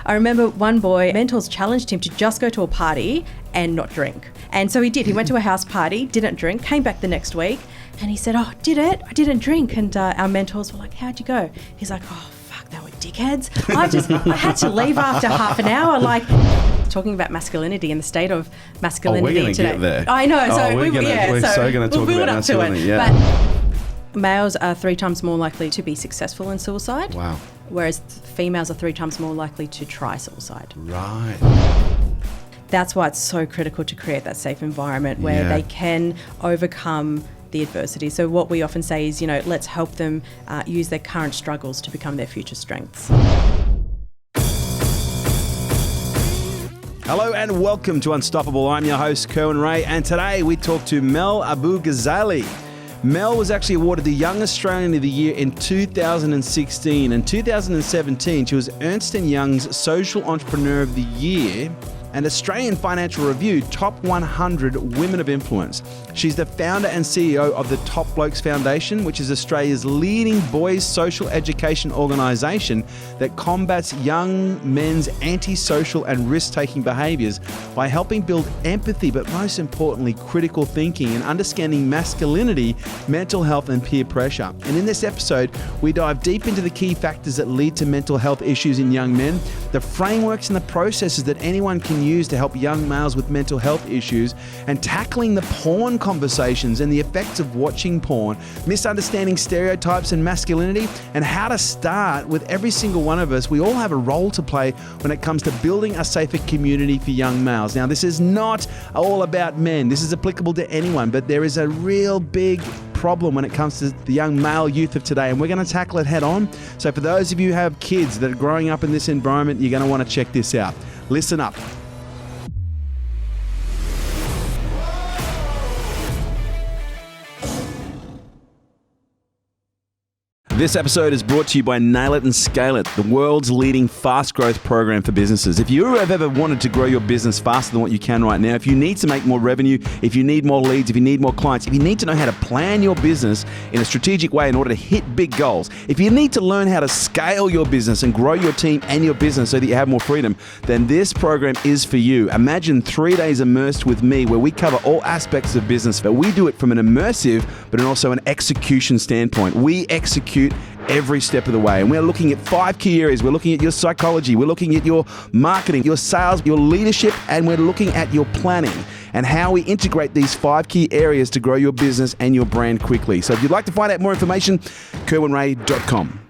I remember one boy, mentors challenged him to just go to a party and not drink. And so he did. He went to a house party, didn't drink, came back the next week, and he said, oh, did it? I didn't drink. And our mentors were like, how'd you go? He's like, oh, fuck, they were dickheads. I had to leave after half an hour. Like, talking about masculinity and the state of masculinity we're going to today. get there. I know. So we're so going to talk about masculinity. Yeah. But males are 3 times more likely to be successful in suicide. Wow. Whereas females are 3 times more likely to try suicide. Right. That's why it's so critical to create that safe environment where they can overcome the adversity. So what we often say is, let's help them use their current struggles to become their future strengths. Hello and welcome to Unstoppable. I'm your host, Kerwin, and today we talk to Mel Abu-Gazaleh. Mel was actually awarded the Young Australian of the Year in 2016. In 2017, she was Ernst & Young's Social Entrepreneur of the Year and Australian Financial Review Top 100 Women of Influence. She's the founder and CEO of the Blokes Foundation, which is Australia's leading boys' social education organisation that combats young men's antisocial and risk-taking behaviours by helping build empathy, but most importantly, critical thinking and understanding masculinity, mental health and peer pressure. And in this episode, we dive deep into the key factors that lead to mental health issues in young men, the frameworks and the processes that anyone can use to help young males with mental health issues, and tackling the porn conversations and the effects of watching porn, misunderstanding stereotypes and masculinity, and how to start with every single one of us. We all have a role to play when it comes to building a safer community for young males. Now, this is not all about men. This is applicable to anyone, but there is a real big problem when it comes to the young male youth of today, and we're going to tackle it head on. So for those of you who have kids that are growing up in this environment, you're going to want to check this out. Listen up. This episode is brought to you by Nail It and Scale It, the world's leading fast growth program for businesses. If you have ever wanted to grow your business faster than what you can right now, if you need to make more revenue, if you need more leads, if you need more clients, if you need to know how to plan your business in a strategic way in order to hit big goals, if you need to learn how to scale your business and grow your team and your business so that you have more freedom, then this program is for you. Imagine 3 days immersed with me where we cover all aspects of business, but we do it from an immersive but also an execution standpoint. We execute every step of the way. And we're looking at 5 key areas. We're looking at your psychology. We're looking at your marketing, your sales, your leadership, and we're looking at your planning and how we integrate these 5 key areas to grow your business and your brand quickly. So if you'd like to find out more information, kerwinray.com.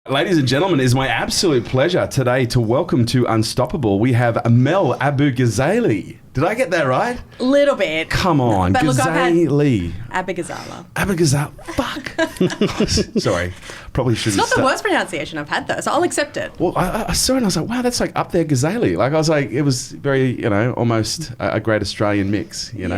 Ladies and gentlemen, it is my absolute pleasure today to welcome to Unstoppable. We have Mel Abu-Gazaleh. Did I get that right? A little bit. Come on, but look, Gazaleh. Abu-Gazaleh. Abu-Gazaleh. Fuck. Sorry. Probably should. It's not the worst pronunciation I've had though, so I'll accept it. Well, I saw it and I was like, wow, that's like up there Gazaleh. Like I was like, it was very, almost a great Australian mix, in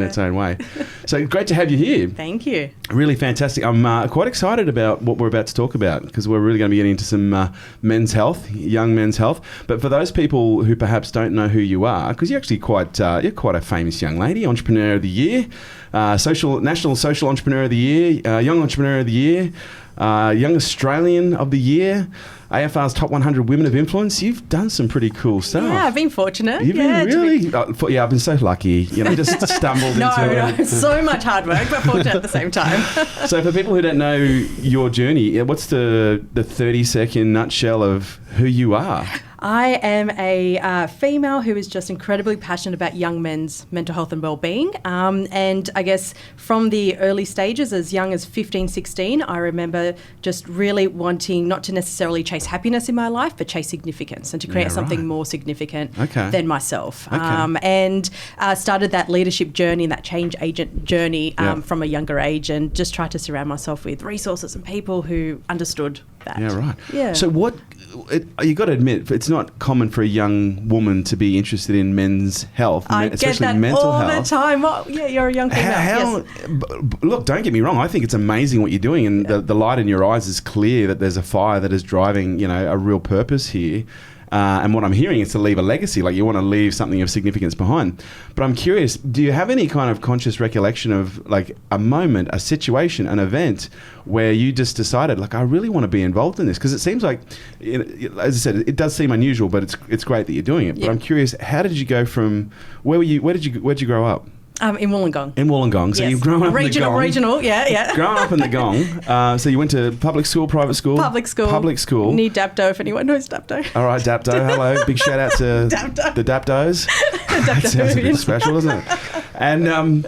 its own way. So great to have you here. Thank you. Really fantastic. I'm quite excited about what we're about to talk about because we're really going to be getting into some men's health, young men's health. But for those people who perhaps don't know who you are, because you're actually you're quite a famous young lady, Entrepreneur of the Year, National Social Entrepreneur of the Year, Young Entrepreneur of the Year, Young Australian of the Year, AFR's Top 100 Women of Influence. You've done some pretty cool stuff. Yeah, I've been fortunate. You've been really? I've been so lucky. Just stumbled into it. So much hard work, but fortunate at the same time. So for people who don't know your journey, what's the 30-second nutshell of who you are? I am a female who is just incredibly passionate about young men's mental health and well-being. And I guess from the early stages, as young as 15, 16, I remember just really wanting not to necessarily chase happiness in my life, but chase significance and to create something more significant than myself. And started that leadership journey and that change agent journey from a younger age, and just tried to surround myself with resources and people who understood that. Yeah, right. Yeah. So you got to admit, it's not common for a young woman to be interested in men's health, especially mental health. I get that all the time. Well, yeah, you're a young female. Look, don't get me wrong. I think it's amazing what you're doing, and the light in your eyes is clear that there's a fire that is driving, a real purpose here. And what I'm hearing is to leave a legacy, like you want to leave something of significance behind. But I'm curious, do you have any kind of conscious recollection of like a moment, a situation, an event where you just decided, like, I really want to be involved in this? Because it seems like, as I said, it does seem unusual, but it's great that you're doing it. But I'm curious, how did you go from, where'd you grow up? In Wollongong. In Wollongong. So you've grown up in the Gong. Regional, yeah. Grown up in the Gong. So you went to public school, private school? Public school. Near Dapto, if anyone knows Dapto. All right, Dapto. Hello. Big shout out to Dapto. The Daptos. That sounds a bit special, doesn't it? And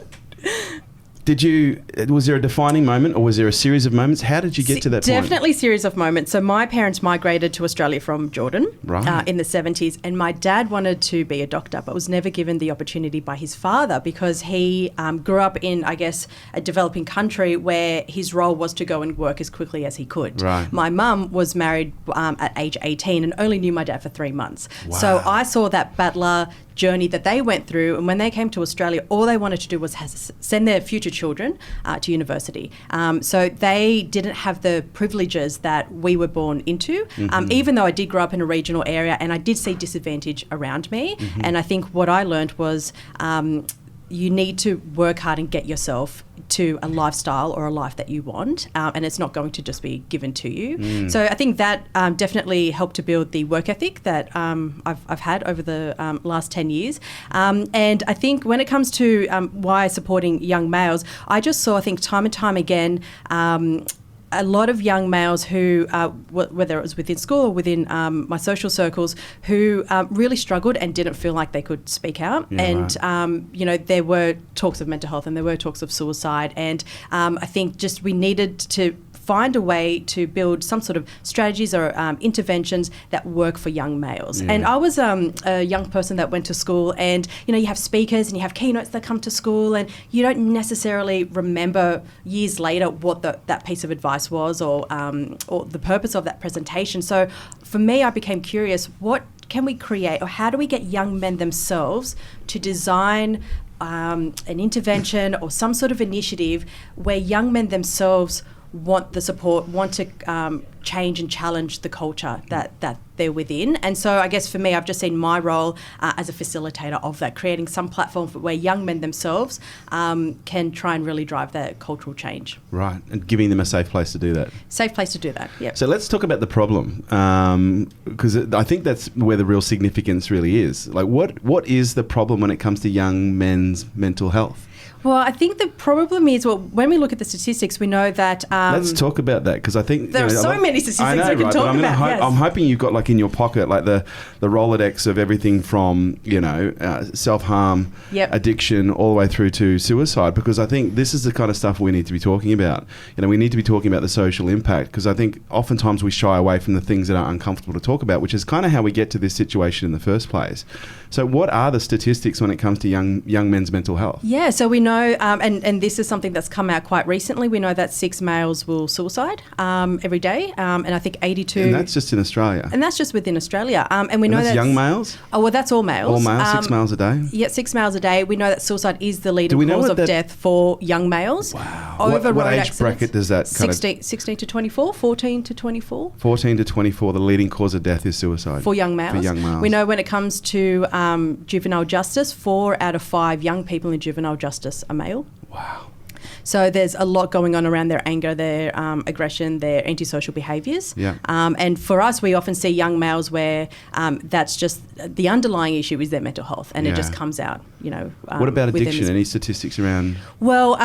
was there a defining moment, or was there a series of moments? How did you get to that point? Definitely a series of moments. So my parents migrated to Australia from Jordan in the 70s, and my dad wanted to be a doctor but was never given the opportunity by his father because he grew up in, I guess, a developing country where his role was to go and work as quickly as he could. Right. My mum was married at age 18 and only knew my dad for 3 months. Wow. So I saw that battler journey that they went through, and when they came to Australia, all they wanted to do was send their future children to university. So they didn't have the privileges that we were born into, even though I did grow up in a regional area and I did see disadvantage around me. And I think what I learned was you need to work hard and get yourself to a lifestyle or a life that you want, and it's not going to just be given to you. So I think that definitely helped to build the work ethic that I've had over the last 10 years. And I think when it comes to why supporting young males, I just saw, I think, time and time again, a lot of young males who, whether it was within school or within my social circles, who really struggled and didn't feel like they could speak out. There were talks of mental health and there were talks of suicide. And I think just we needed to find a way to build some sort of strategies or interventions that work for young males. And I was a young person that went to school, and you have speakers and you have keynotes that come to school, and you don't necessarily remember years later what that piece of advice was or the purpose of that presentation. So for me, I became curious, what can we create, or how do we get young men themselves to design an intervention or some sort of initiative where young men themselves want the support, want to change and challenge the culture that they're within. And so I guess for me, I've just seen my role as a facilitator of that, creating some platform where young men themselves can try and really drive that cultural change. Right, and giving them a safe place to do that. Safe place to do that, yeah. So let's talk about the problem, because I think that's where the real significance really is. Like, what is the problem when it comes to young men's mental health? Well, I think the problem is, when we look at the statistics, we know that... let's talk about that, because I think... There are so many statistics we can talk about, yes. I'm hoping you've got, like, in your pocket, like, the Rolodex of everything from, self-harm, addiction, all the way through to suicide, because I think this is the kind of stuff we need to be talking about. We need to be talking about the social impact, because I think oftentimes we shy away from the things that are uncomfortable to talk about, which is kind of how we get to this situation in the first place. So what are the statistics when it comes to young men's mental health? Yeah, so we know, and this is something that's come out quite recently, we know that 6 males will suicide every day, and I think 82... And that's just in Australia? And that's just within Australia. And we know that's young males? Oh, well, that's all males. All males, 6 males a day? Yeah, 6 males a day. We know that suicide is the leading cause of death for young males. Wow. What age bracket does that 16 to 24, 14 to 24. 14 to 24, the leading cause of death is suicide. For young males. We know when it comes to juvenile justice, 4 out of 5 young people in juvenile justice are male. Wow. So there's a lot going on around their anger, their aggression, their antisocial behaviours. Yeah. And for us, we often see young males where that's just the underlying issue is their mental health, and it just comes out, what about addiction? Any statistics around? Well,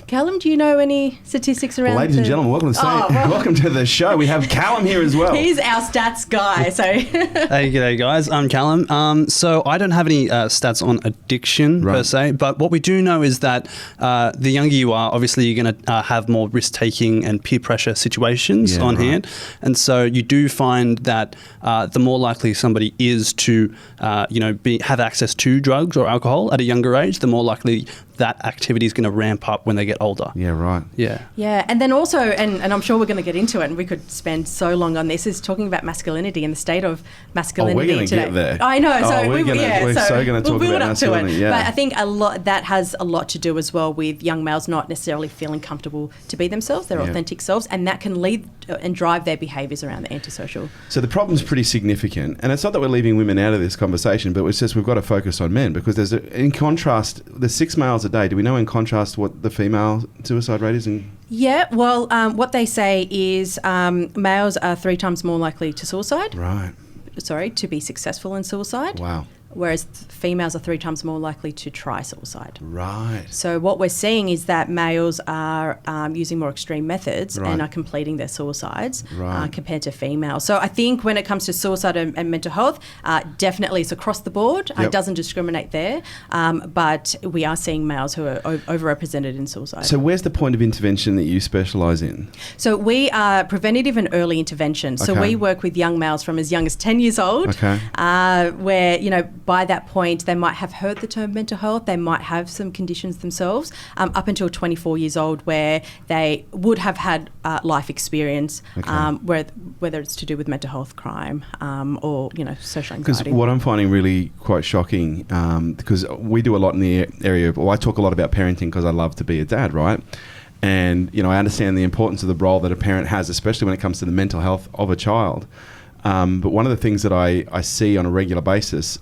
Callum, do you know any statistics around? Well, ladies and gentlemen, welcome to the show. We have Callum here as well. He's our stats guy. So. Hey, g'day guys. I'm Callum. So I don't have any stats on addiction per se, but what we do know is that the younger you are, obviously you're going to have more risk-taking and peer pressure situations on hand. And so you do find that the more likely somebody is to, have access to drugs or alcohol at a younger age, the more likely that activity is going to ramp up when they get older. Yeah, right. Yeah. Yeah, and then also, and I'm sure we're going to get into it, and we could spend so long on this, is talking about masculinity and the state of masculinity we're going to today. get there. I know. So we're so going to talk about masculinity. Yeah. But I think that has a lot to do as well with young males not necessarily feeling comfortable to be themselves, their authentic selves, and that can lead and drive their behaviours around the antisocial. So the problem's pretty significant, and it's not that we're leaving women out of this conversation, but it's just we've got to focus on men, because in contrast, there's 6 males a day. Do we know in contrast what the female suicide rate is? Yeah, well, what they say is males are 3 times more likely to suicide. Right. Sorry, to be successful in suicide. Wow. Whereas females are 3 times more likely to try suicide. Right. So what we're seeing is that males are using more extreme methods and are completing their suicides compared to females. So I think when it comes to suicide and mental health, definitely it's across the board. It doesn't discriminate there. But we are seeing males who are overrepresented in suicide. So where's the point of intervention that you specialise in? So we are preventative and early intervention. So we work with young males from as young as 10 years old, where, you know, by that point, they might have heard the term mental health, they might have some conditions themselves, up until 24 years old, where they would have had life experience, whether it's to do with mental health, crime, or, you know, social anxiety. Because what I'm finding really quite shocking, because we do a lot in the area of, I talk a lot about parenting because I love to be a dad, right? And, you know, I understand the importance of the role that a parent has, especially when it comes to the mental health of a child. But one of the things that I see on a regular basis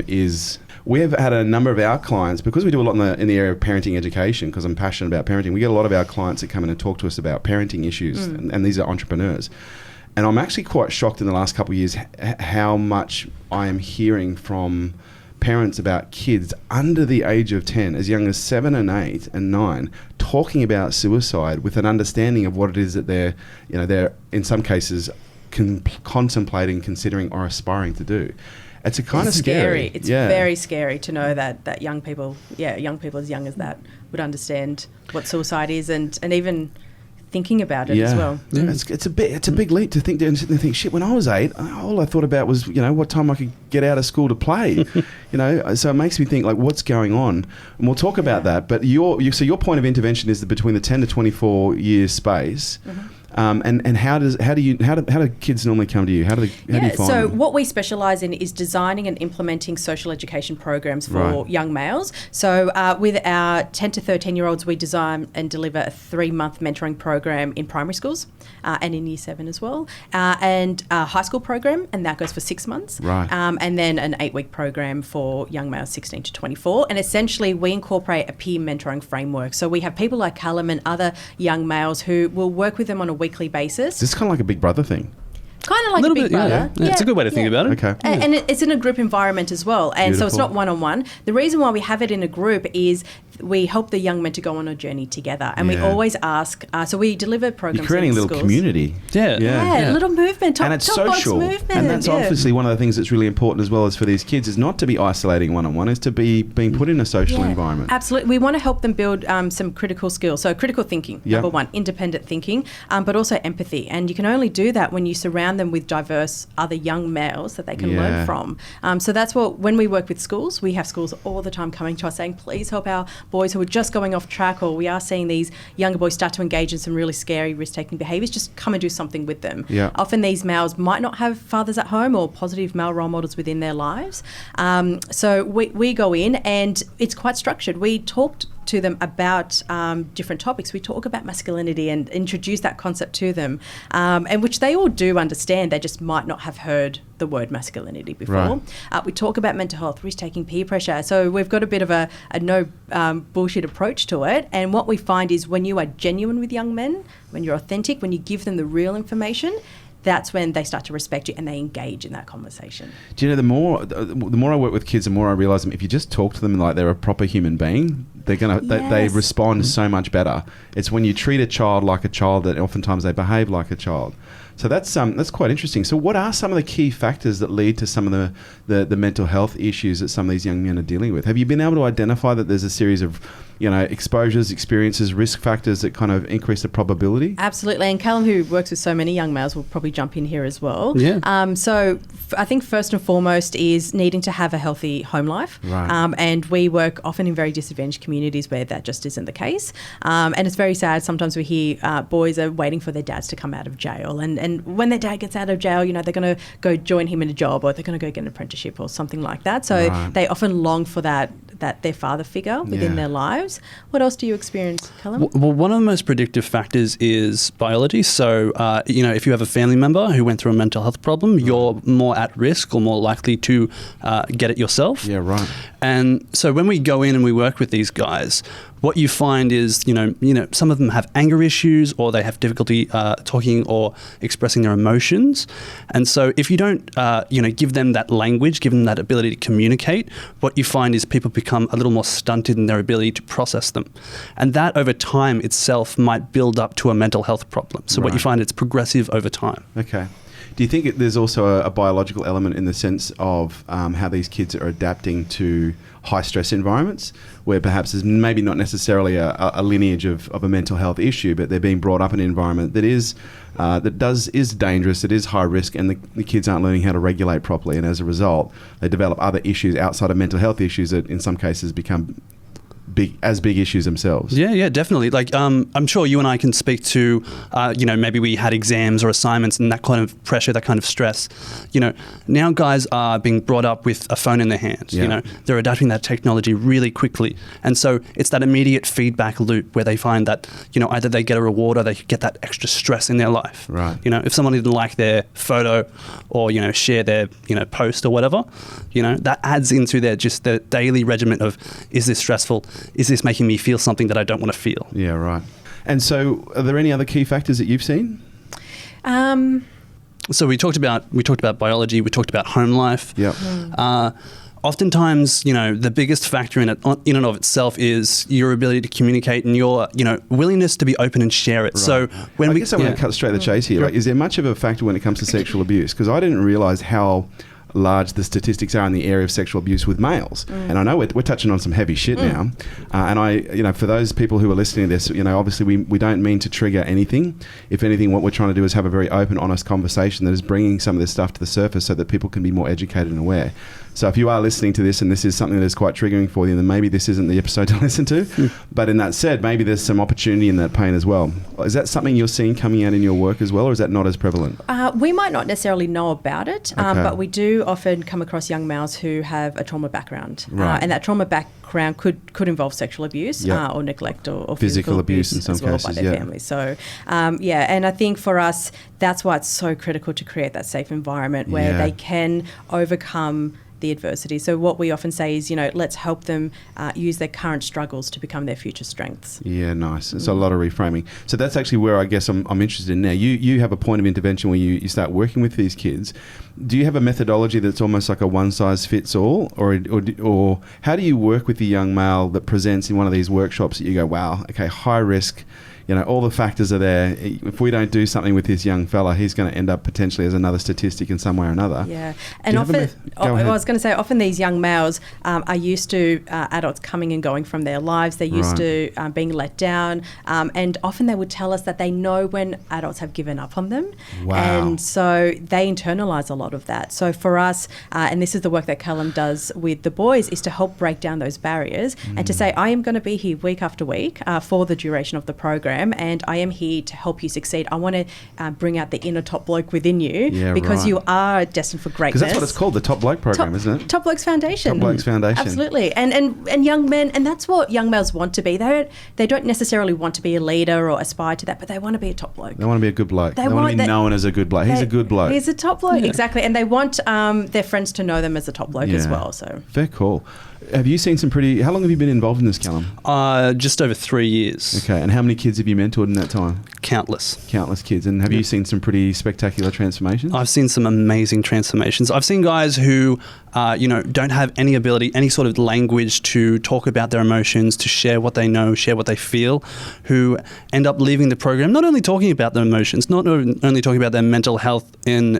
is we have had a number of our clients, because we do a lot in the area of parenting education, because I'm passionate about parenting, we get a lot of our clients that come in and talk to us about parenting issues, and these are entrepreneurs. And I'm actually quite shocked in the last couple of years how much I am hearing from parents about kids under the age of 10, as young as 7 and 8 and 9, talking about suicide with an understanding of what it is that they're in some cases contemplating, considering, or aspiring to do. It's kind of scary. It's very scary to know that young people as young as that would understand what suicide is and even thinking about it as well. Yeah. It's a big leap to think shit, when I was 8, all I thought about was, you know, what time I could get out of school to play. You know, so it makes me think, like, what's going on? And we'll talk about that. But so your point of intervention is that between the 10 to 24 year space. And how do kids normally come to you? How do you find so them? what we specialise in is designing and implementing social education programs for young males. So with our 10 to 13-year-olds, we design and deliver a 3-month mentoring program in primary schools and in Year 7 as well, and a high school program, and that goes for 6 months. And then an 8-week program for young males 16 to 24. And essentially, we incorporate a peer mentoring framework. So we have people like Callum and other young males who will work with them on a weekly basis. This is kind of like a Big Brother thing. Kind of like a Big Brother. Yeah. It's a good way to think about it. Okay. And it's in a group environment as well. And Beautiful. so it's not one-on-one. The reason why we have it in a group is we help the young men to go on a journey together. And we always ask, so we deliver programs in schools. You're creating a little community. Yeah, a little movement. And it's social. Movement. And that's obviously one of the things that's really important as well as for these kids is not to be isolating one-on-one, is to be being put in a social environment. Absolutely. We want to help them build some critical skills. So critical thinking, number one, independent thinking, but also empathy. And you can only do that when you surround them with diverse other young males that they can learn from. So that's when we work with schools, we have schools all the time coming to us saying, please help our boys who are just going off track, or we are seeing these younger boys start to engage in some really scary risk-taking behaviours, just come and do something with them. Often these males might not have fathers at home or positive male role models within their lives. So we go in and it's quite structured. We talked to them about different topics. We talk about masculinity and introduce that concept to them, and which they all do understand. They just might not have heard the word masculinity before. We talk about mental health, risk-taking, peer pressure. So we've got a bit of a no bullshit approach to it. And what we find is when you are genuine with young men, when you're authentic, when you give them the real information, that's when they start to respect you and they engage in that conversation. Do you know, the more I work with kids, the more I realise if you just talk to them like they're a proper human being, they respond so much better. It's when you treat a child like a child that oftentimes they behave like a child. So that's quite interesting. So what are some of the key factors that lead to some of the mental health issues that some of these young men are dealing with? Have you been able to identify that there's a series of, you know, exposures, experiences, risk factors that kind of increase the probability? Absolutely. And Callum, who works with so many young males, will probably jump in here as well. So I think first and foremost is needing to have a healthy home life. And we work often in very disadvantaged communities where that just isn't the case. And it's very sad. Sometimes we hear boys are waiting for their dads to come out of jail. And when their dad gets out of jail, you know, they're going to go join him in a job, or they're going to go get an apprenticeship or something like that. So they often long for that their father figure within their lives. What else do you experience, Callum? Well, one of the most predictive factors is biology. So, if you have a family member who went through a mental health problem, you're more at risk or more likely to get it yourself. Yeah, right. And so when we go in and we work with these guys, what you find is, some of them have anger issues, or they have difficulty talking or expressing their emotions. And so if you don't, give them that language, give them that ability to communicate, what you find is people become a little more stunted in their ability to process them. And that over time itself might build up to a mental health problem. So what you find, it's progressive over time. Okay. Do you think there's also a biological element in the sense of how these kids are adapting to high stress environments, where perhaps there's maybe not necessarily a lineage of a mental health issue, but they're being brought up in an environment that is dangerous, it is high risk, and the kids aren't learning how to regulate properly, and as a result, they develop other issues outside of mental health issues that in some cases become big issues themselves. Yeah, definitely. Like, I'm sure you and I can speak to, maybe we had exams or assignments and that kind of pressure, that kind of stress. Now guys are being brought up with a phone in their hands. Yeah. They're adapting that technology really quickly. And so it's that immediate feedback loop where they find that, either they get a reward or they get that extra stress in their life. Right. If someone didn't like their photo or, share their, post or whatever, that adds into their daily regimen of, is this stressful? Is this making me feel something that I don't want to feel? Yeah, right. And so are there any other key factors that you've seen? So we talked about biology, we talked about home life. Yeah. Oftentimes, the biggest factor in and of itself is your ability to communicate and your, willingness to be open and share it. Right. So when I guess I want to cut straight to the chase here. Like, is there much of a factor when it comes to sexual abuse? Because I didn't realise how large the statistics are in the area of sexual abuse with males. And I know we're touching on some heavy shit now. And for those people who are listening to this, obviously we don't mean to trigger anything. If anything, what we're trying to do is have a very open, honest conversation that is bringing some of this stuff to the surface so that people can be more educated and aware. So if you are listening to this and this is something that is quite triggering for you, then maybe this isn't the episode to listen to. But in that said, maybe there's some opportunity in that pain as well. Is that something you're seeing coming out in your work as well, or is that not as prevalent? We might not necessarily know about it, but we do often come across young males who have a trauma background. Right. And that trauma background could involve sexual abuse or neglect or physical abuse in some as well cases, by their families. So, and I think for us, that's why it's so critical to create that safe environment where they can overcome the adversity. So what we often say is, let's help them use their current struggles to become their future strengths. Yeah, nice. It's a lot of reframing. So that's actually where I guess I'm interested in now. You have a point of intervention where you start working with these kids. Do you have a methodology that's almost like a one-size-fits-all? Or how do you work with the young male that presents in one of these workshops that you go, wow, okay, high risk, all the factors are there. If we don't do something with this young fella, he's going to end up potentially as another statistic in some way or another. Yeah. And often, I was going to say, often these young males are used to adults coming and going from their lives. They're used to being let down. And often they would tell us that they know when adults have given up on them. Wow. And so they internalise a lot of that. So for us, and this is the work that Callum does with the boys, is to help break down those barriers and to say, I am going to be here week after week for the duration of the program. And I am here to help you succeed. I want to bring out the inner top bloke within you because you are destined for greatness. Because that's what it's called, the Top Bloke program, isn't it? Top Blokes Foundation. Top Blokes Foundation. Absolutely. And young men, and that's what young males want to be. They don't necessarily want to be a leader or aspire to that, but they want to be a top bloke. They want to be a good bloke. They want to be known as a good bloke. He's a good bloke. He's a top bloke, exactly. And they want their friends to know them as a top bloke as well. So very cool. Have you seen how long have you been involved in this, Callum? Just over 3 years. Okay, and how many kids have you mentored in that time? Countless kids. And have you seen some pretty spectacular transformations? I've seen some amazing transformations. I've seen guys who, don't have any ability, any sort of language to talk about their emotions, to share what they know, share what they feel, who end up leaving the program not only talking about their emotions, not only talking about their mental health in,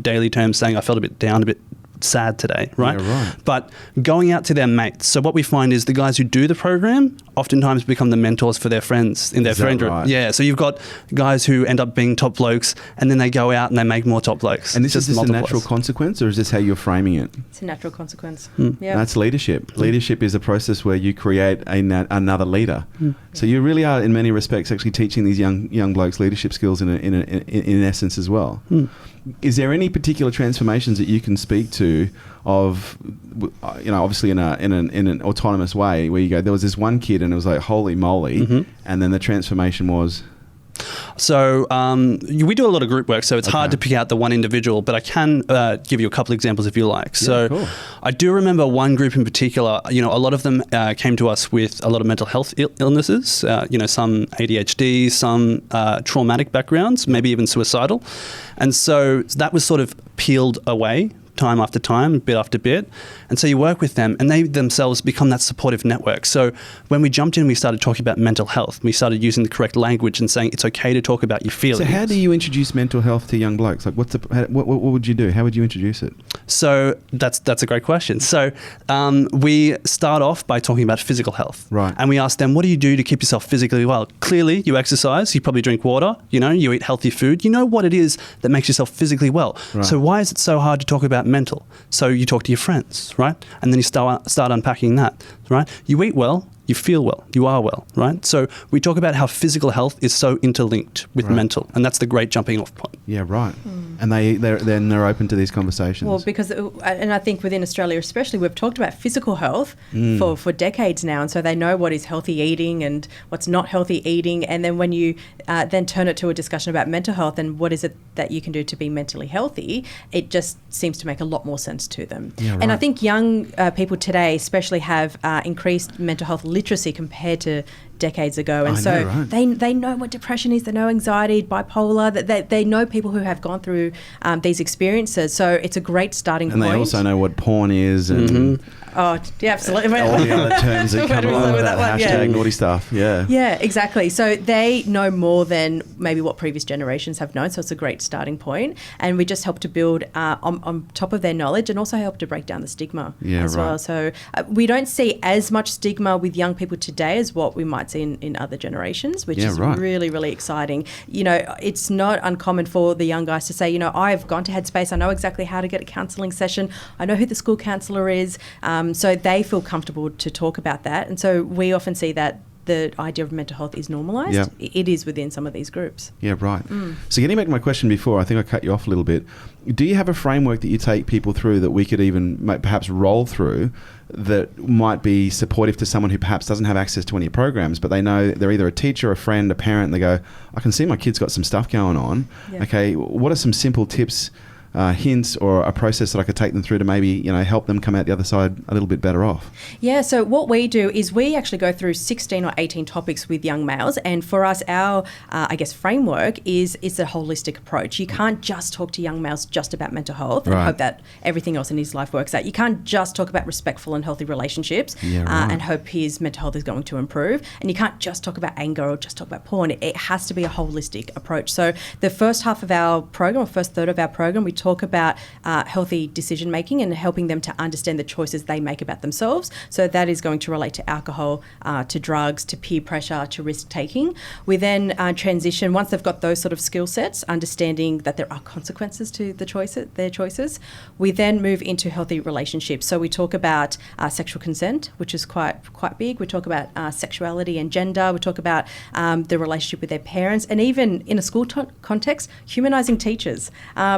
daily terms, saying I felt a bit down, a bit sad today, right? Yeah, right. But going out to their mates. So what we find is the guys who do the program oftentimes become the mentors for their friends in their friend group. Right? Yeah. So you've got guys who end up being top blokes and then they go out and they make more top blokes. And is this a natural consequence, or is this how you're framing it? It's a natural consequence. Yeah. That's leadership. Leadership is a process where you create another leader. So you really are, in many respects, actually teaching these young blokes leadership skills in essence as well. is there any particular transformations that you can speak to of, obviously in an autonomous way, where you go, there was this one kid and it was like, holy moly, and then the transformation was? So we do a lot of group work, so it's hard to pick out the one individual, but I can give you a couple examples if you like. So cool. I do remember one group in particular, a lot of them came to us with a lot of mental health illnesses, some ADHD, some traumatic backgrounds, maybe even suicidal. And so that was sort of peeled away time after time, bit after bit. And so you work with them and they themselves become that supportive network. So when we jumped in, we started talking about mental health. We started using the correct language and saying it's okay to talk about your feelings. So how do you introduce mental health to young blokes? Like what would you do? How would you introduce it? So that's a great question. So we start off by talking about physical health. Right. And we ask them, what do you do to keep yourself physically well? Clearly, you exercise, you probably drink water, you eat healthy food. You know what it is that makes yourself physically well. Right. So why is it so hard to talk about mental? So you talk to your friends, right? And then you start unpacking that, right? You eat well, you feel well, you are well, right? So we talk about how physical health is so interlinked with mental, and that's the great jumping off point. Yeah, right. And they're open to these conversations. Well, because, and I think within Australia especially, we've talked about physical health for decades now, and so they know what is healthy eating and what's not healthy eating. And then when you then turn it to a discussion about mental health and what is it that you can do to be mentally healthy, it just seems to make a lot more sense to them. Yeah, right. And I think young people today especially have increased mental health literacy compared to decades ago, and they know what depression is, they know anxiety, bipolar, that they know people who have gone through these experiences, so it's a great starting point. And they also know what porn is and oh yeah, absolutely, all the other terms that come along with that hashtag naughty stuff. Yeah, exactly. So they know more than maybe what previous generations have known, so it's a great starting point, and we just help to build on top of their knowledge and also help to break down the stigma as well. So we don't see as much stigma with young people today as what we might see in other generations, which is really, really exciting. It's not uncommon for the young guys to say, I've gone to Headspace, I know exactly how to get a counselling session, I know who the school counsellor is, so they feel comfortable to talk about that. And so we often see that the idea of mental health is normalised. Yep. It is within some of these groups. Yeah, right. So getting back to my question before, I think I cut you off a little bit. Do you have a framework that you take people through that we could even perhaps roll through that might be supportive to someone who perhaps doesn't have access to any programs, but they know they're either a teacher, a friend, a parent, and they go, I can see my kid's got some stuff going on. Yeah. Okay, what are some simple tips, hints, or a process that I could take them through to maybe help them come out the other side a little bit better off? Yeah, so what we do is we actually go through 16 or 18 topics with young males, and for us, our framework is a holistic approach. You can't just talk to young males just about mental health and hope that everything else in his life works out. You can't just talk about respectful and healthy relationships and hope his mental health is going to improve, and you can't just talk about anger or just talk about porn. It has to be a holistic approach. So the first half of our program, or first third of our program, we talk about healthy decision making and helping them to understand the choices they make about themselves. So that is going to relate to alcohol, to drugs, to peer pressure, to risk taking. We then transition, once they've got those sort of skill sets, understanding that there are consequences to their choices. We then move into healthy relationships. So we talk about sexual consent, which is quite big. We talk about sexuality and gender. We talk about the relationship with their parents, and even in a school context, humanising teachers,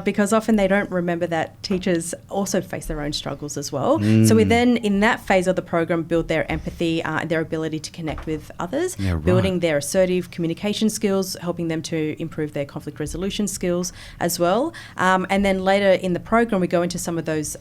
because often they don't remember that teachers also face their own struggles as well. So we then, in that phase of the program, build their empathy and their ability to connect with others, building their assertive communication skills, helping them to improve their conflict resolution skills as well. And then later in the program, we go into some of those,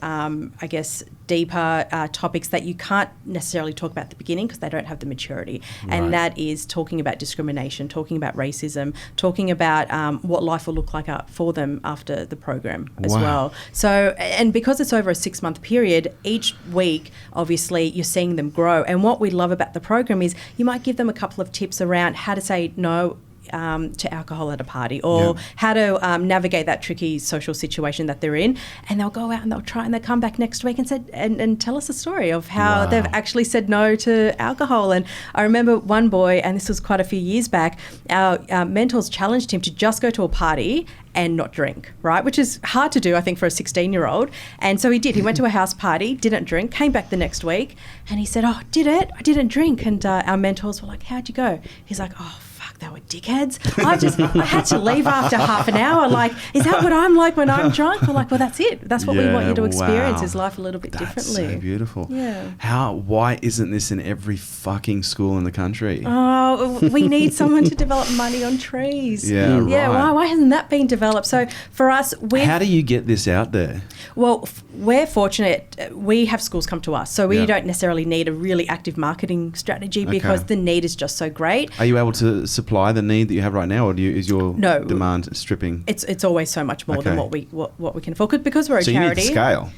deeper topics that you can't necessarily talk about at the beginning because they don't have the maturity. And that is talking about discrimination, talking about racism, talking about what life will look like for them after the program as well. So, and because it's over a 6-month period, each week, obviously, you're seeing them grow. And what we love about the program is you might give them a couple of tips around how to say no to alcohol at a party, or how to navigate that tricky social situation that they're in, and they'll go out and they'll try, and they'll come back next week and say and tell us a story of how they've actually said no to alcohol. And I remember one boy, and this was quite a few years back, our mentors challenged him to just go to a party and not drink, right? Which is hard to do, I think, for a 16-year-old. And so he did. He went to a house party, didn't drink, came back the next week, and he said, I didn't drink. And our mentors were like, how'd you go? He's like, fuck, they were dickheads. I had to leave after half an hour. Like, is that what I'm like when I'm drunk? We're like, well, that's it. That's what we want you to experience, is life a little bit differently. That's so beautiful. Yeah. Why isn't this in every fucking school in the country? Oh, we need someone to develop money on trees. Yeah, right. Yeah, why hasn't that been developed? So for us, how do you get this out there? Well, we're fortunate. We have schools come to us, so we don't necessarily need a really active marketing strategy because the need is just so great. Are you able to supply the need that you have right now, or is your demand stripping? It's always so much more than what we can afford, because we're a charity. So you need to scale.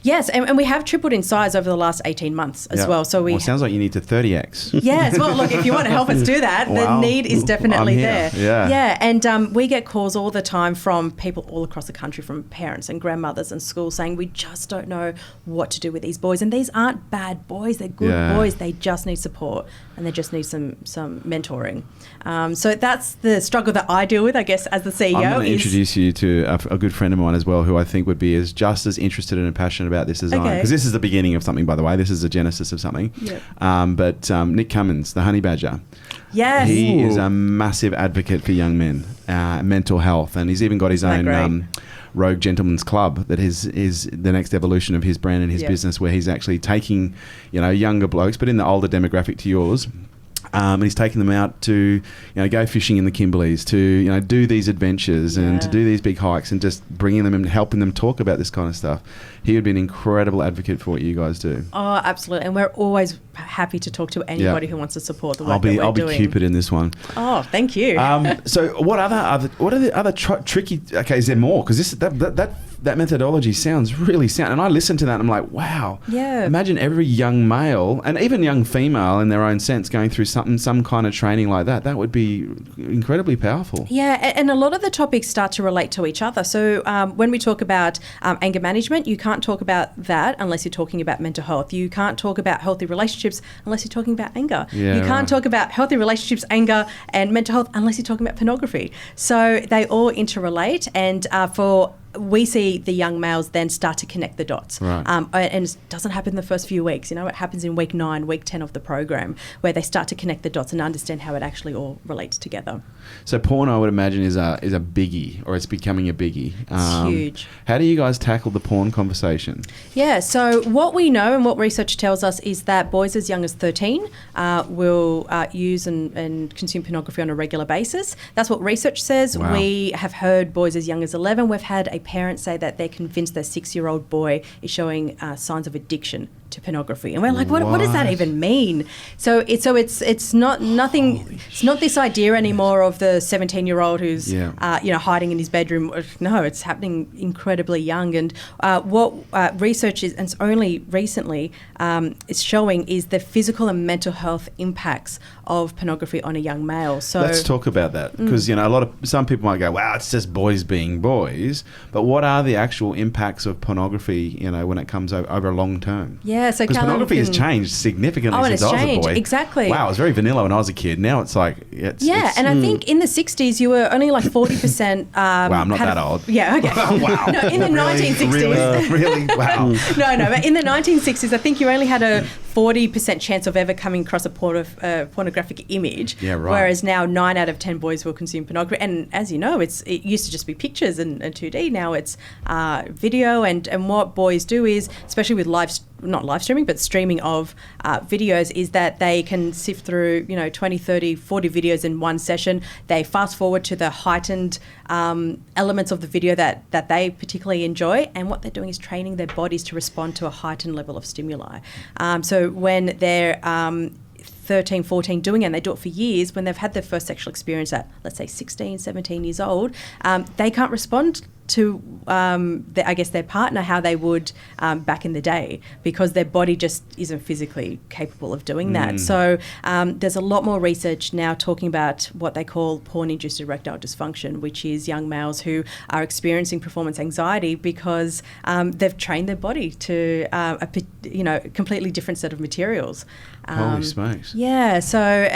Yes, and we have tripled in size over the last 18 months as well. So it sounds like you need to 30x. Yes, well, look, if you want to help us do that, the need is definitely there. Yeah, and we get calls all the time from people all across the country, from parents and grandmothers and schools, saying we just don't know what to do with these boys. And these aren't bad boys; they're good boys. They just need support, and they just need some mentoring. So that's the struggle that I deal with, I guess, as the CEO. I'm going to introduce you to a good friend of mine as well, who I think would be just as interested and passionate about this as I am, because this is the beginning of something, by the way. This is the genesis of something. But Nick Cummins, the honey badger, he is a massive advocate for young men, mental health, and he's even got his own Rogue Gentleman's Club that is the next evolution of his brand and his business, where he's actually taking younger blokes, but in the older demographic to yours. And he's taking them out to, go fishing in the Kimberleys, to, do these adventures and to do these big hikes, and just bringing them and helping them talk about this kind of stuff. He would be an incredible advocate for what you guys do. Oh, absolutely. And we're always happy to talk to anybody who wants to support the work that we're doing. I'll be Cupid in this one. Oh, thank you. So what are the other tricky, okay, is there more? Because that methodology sounds really sound. And I listen to that and I'm like, wow. Yeah. Imagine every young male and even young female in their own sense going through some kind of training like that. That would be incredibly powerful. Yeah. And a lot of the topics start to relate to each other. So when we talk about anger management, you can't talk about that unless you're talking about mental health. You can't talk about healthy relationships unless you're talking about anger. Yeah, you can't talk about healthy relationships, anger, and mental health unless you're talking about pornography. So they all interrelate, and we see the young males then start to connect the dots. Right. And it doesn't happen in the first few weeks. It happens in week 9, week 10 of the program, where they start to connect the dots and understand how it actually all relates together. So porn, I would imagine, is a biggie, or it's becoming a biggie. It's huge. How do you guys tackle the porn conversation? Yeah, so what we know and what research tells us is that boys as young as 13 will use and consume pornography on a regular basis. That's what research says. Wow. We have heard boys as young as 11. We've had a parent say that they're convinced their 6-year-old boy is showing signs of addiction to pornography, and we're like, what does that even mean? So it's not nothing. It's not this idea anymore of the 17-year-old who's hiding in his bedroom. No, it's happening incredibly young. And what research is, and it's only recently, is showing is the physical and mental health impacts of pornography on a young male. So let's talk about that, because some people might go, wow, it's just boys being boys, but what are the actual impacts of pornography? When it comes over a long term. Yeah, so because pornography has changed significantly since I was a boy. Exactly. Wow, it was very vanilla when I was a kid. Now it's like I think in the 60s you were only like 40%. Wow, I'm not that old. Yeah, okay. Wow. No, in the 1960s. Really? Wow. No, but in the 1960s, I think you only had a 40% chance of ever coming across a pornographic image. Yeah, right. Whereas now 9 out of 10 boys will consume pornography. And as you know, it used to just be pictures and 2D. Now it's video. And what boys do is, especially with not live streaming, but streaming of videos, is that they can sift through, 20, 30, 40 videos in one session. They fast forward to the heightened elements of the video that they particularly enjoy. And what they're doing is training their bodies to respond to a heightened level of stimuli. So when they're 13, 14 doing it, and they do it for years, when they've had their first sexual experience at, let's say, 16, 17 years old, they can't respond to, their partner how they would back in the day, because their body just isn't physically capable of doing that. So there's a lot more research now talking about what they call porn-induced erectile dysfunction, which is young males who are experiencing performance anxiety because they've trained their body to a completely different set of materials. Holy smokes. Yeah, so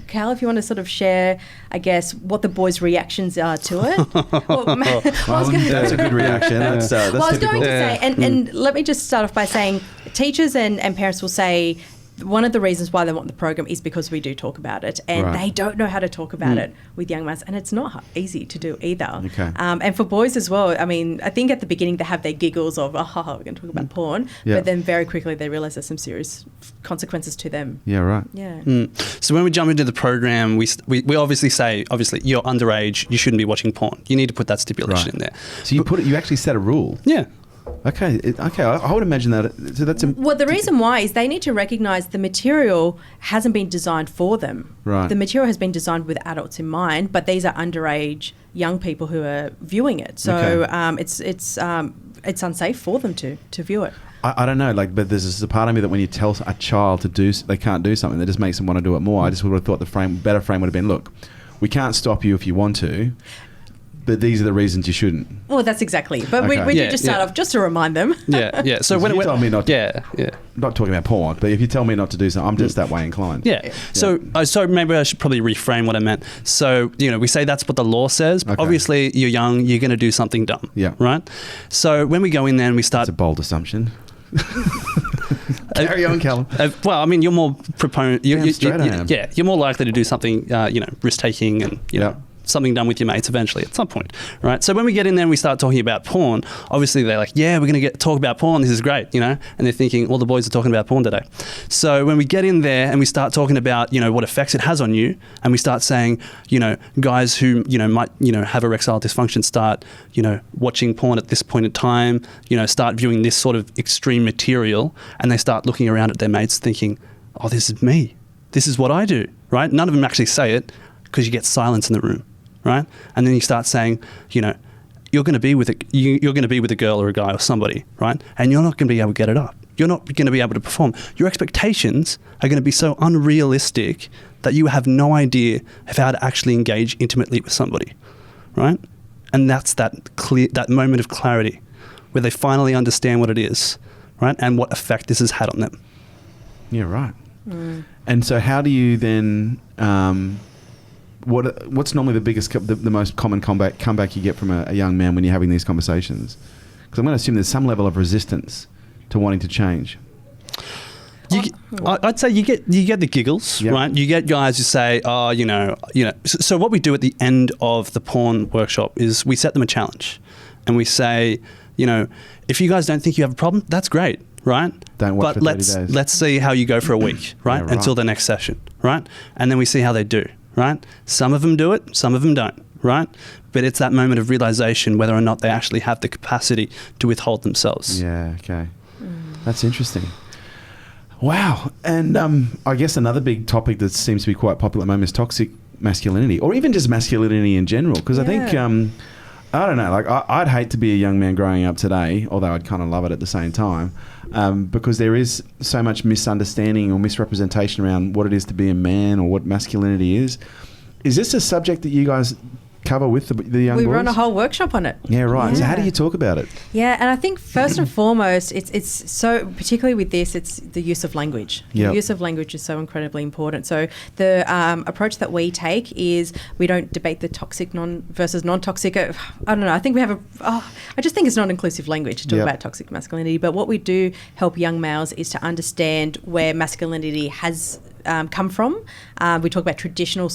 Cal, if you want to sort of share, I guess, what the boys' reactions are to it. That's a good reaction. That's typical. I was going to say, and let me just start off by saying teachers and parents will say one of the reasons why they want the program is because we do talk about it, and they don't know how to talk about it with young males, and it's not easy to do either. Okay. And for boys as well, I mean, I think at the beginning they have their giggles of, we're going to talk about porn, but then very quickly they realise there's some serious consequences to them. Yeah, right. Yeah. So when we jump into the program, we obviously say, you're underage, you shouldn't be watching porn. You need to put that stipulation in there. So you actually set a rule. Yeah. Okay. I would imagine that. So that's well, the reason why is they need to recognise the material hasn't been designed for them. Right. The material has been designed with adults in mind, but these are underage young people who are viewing it. So it's unsafe for them to view it. I don't know, but there's a part of me that when you tell a child to do, they can't do something, that just makes them want to do it more. I just would have thought the better frame would have been, look, we can't stop you if you want to, but these are the reasons you shouldn't. Well, that's exactly. But we do just start off just to remind them. Yeah. So when you tell me not to, yeah. Not talking about porn, but if you tell me not to do something, I'm just that way inclined. Yeah. So maybe I should probably reframe what I meant. So, we say that's what the law says. But obviously, you're young, you're going to do something dumb. Yeah. Right? So when we go in there and we start... That's a bold assumption. Carry on, Callum. Well, I mean, you're more proponent. Straight I am. Yeah, you're more likely to do something, risk taking and something done with your mates eventually at some point, right? So when we get in there and we start talking about porn, obviously they're like, we're going to talk about porn. This is great, and they're thinking, well, the boys are talking about porn today. So when we get in there and we start talking about, what effects it has on you, and we start saying, guys who, might, have erectile dysfunction start, watching porn at this point in time, start viewing this sort of extreme material, and they start looking around at their mates thinking, oh, this is me. This is what I do, right? None of them actually say it because you get silence in the room. Right, and then you start saying, you're going to be with a girl or a guy or somebody, right? And you're not going to be able to get it up. You're not going to be able to perform. Your expectations are going to be so unrealistic that you have no idea of how to actually engage intimately with somebody, right? And that's that moment of clarity where they finally understand what it is, right, and what effect this has had on them. Yeah, right. And so, how do you then? What's normally the most common comeback you get from a young man when you're having these conversations? Because I'm going to assume there's some level of resistance to wanting to change. I'd say you get the giggles, right? You get guys who say, So what we do at the end of the porn workshop is we set them a challenge, and we say, if you guys don't think you have a problem, that's great, right? Don't watch for 30 days. Let's see how you go for a week, right? Until the next session, right? And then we see how they do. Right? Some of them do it, some of them don't, right? But it's that moment of realization whether or not they actually have the capacity to withhold themselves. Yeah, okay. That's interesting. Wow. And I guess another big topic that seems to be quite popular at the moment is toxic masculinity, or even just masculinity in general. Because I think, I don't know, I'd hate to be a young man growing up today, although I'd kind of love it at the same time, because there is so much misunderstanding or misrepresentation around what it is to be a man or what masculinity is. Is this a subject that you guys cover with the young boys? We run a whole workshop on it. Yeah, right. Yeah. So how do you talk about it? Yeah, and I think first and foremost, it's so, particularly with this, it's the use of language. The use of language is so incredibly important. So the approach that we take is we don't debate the toxic versus non-toxic. I don't know. I think we have I just think it's not inclusive language to talk about toxic masculinity. But what we do help young males is to understand where masculinity has come from. We talk about traditional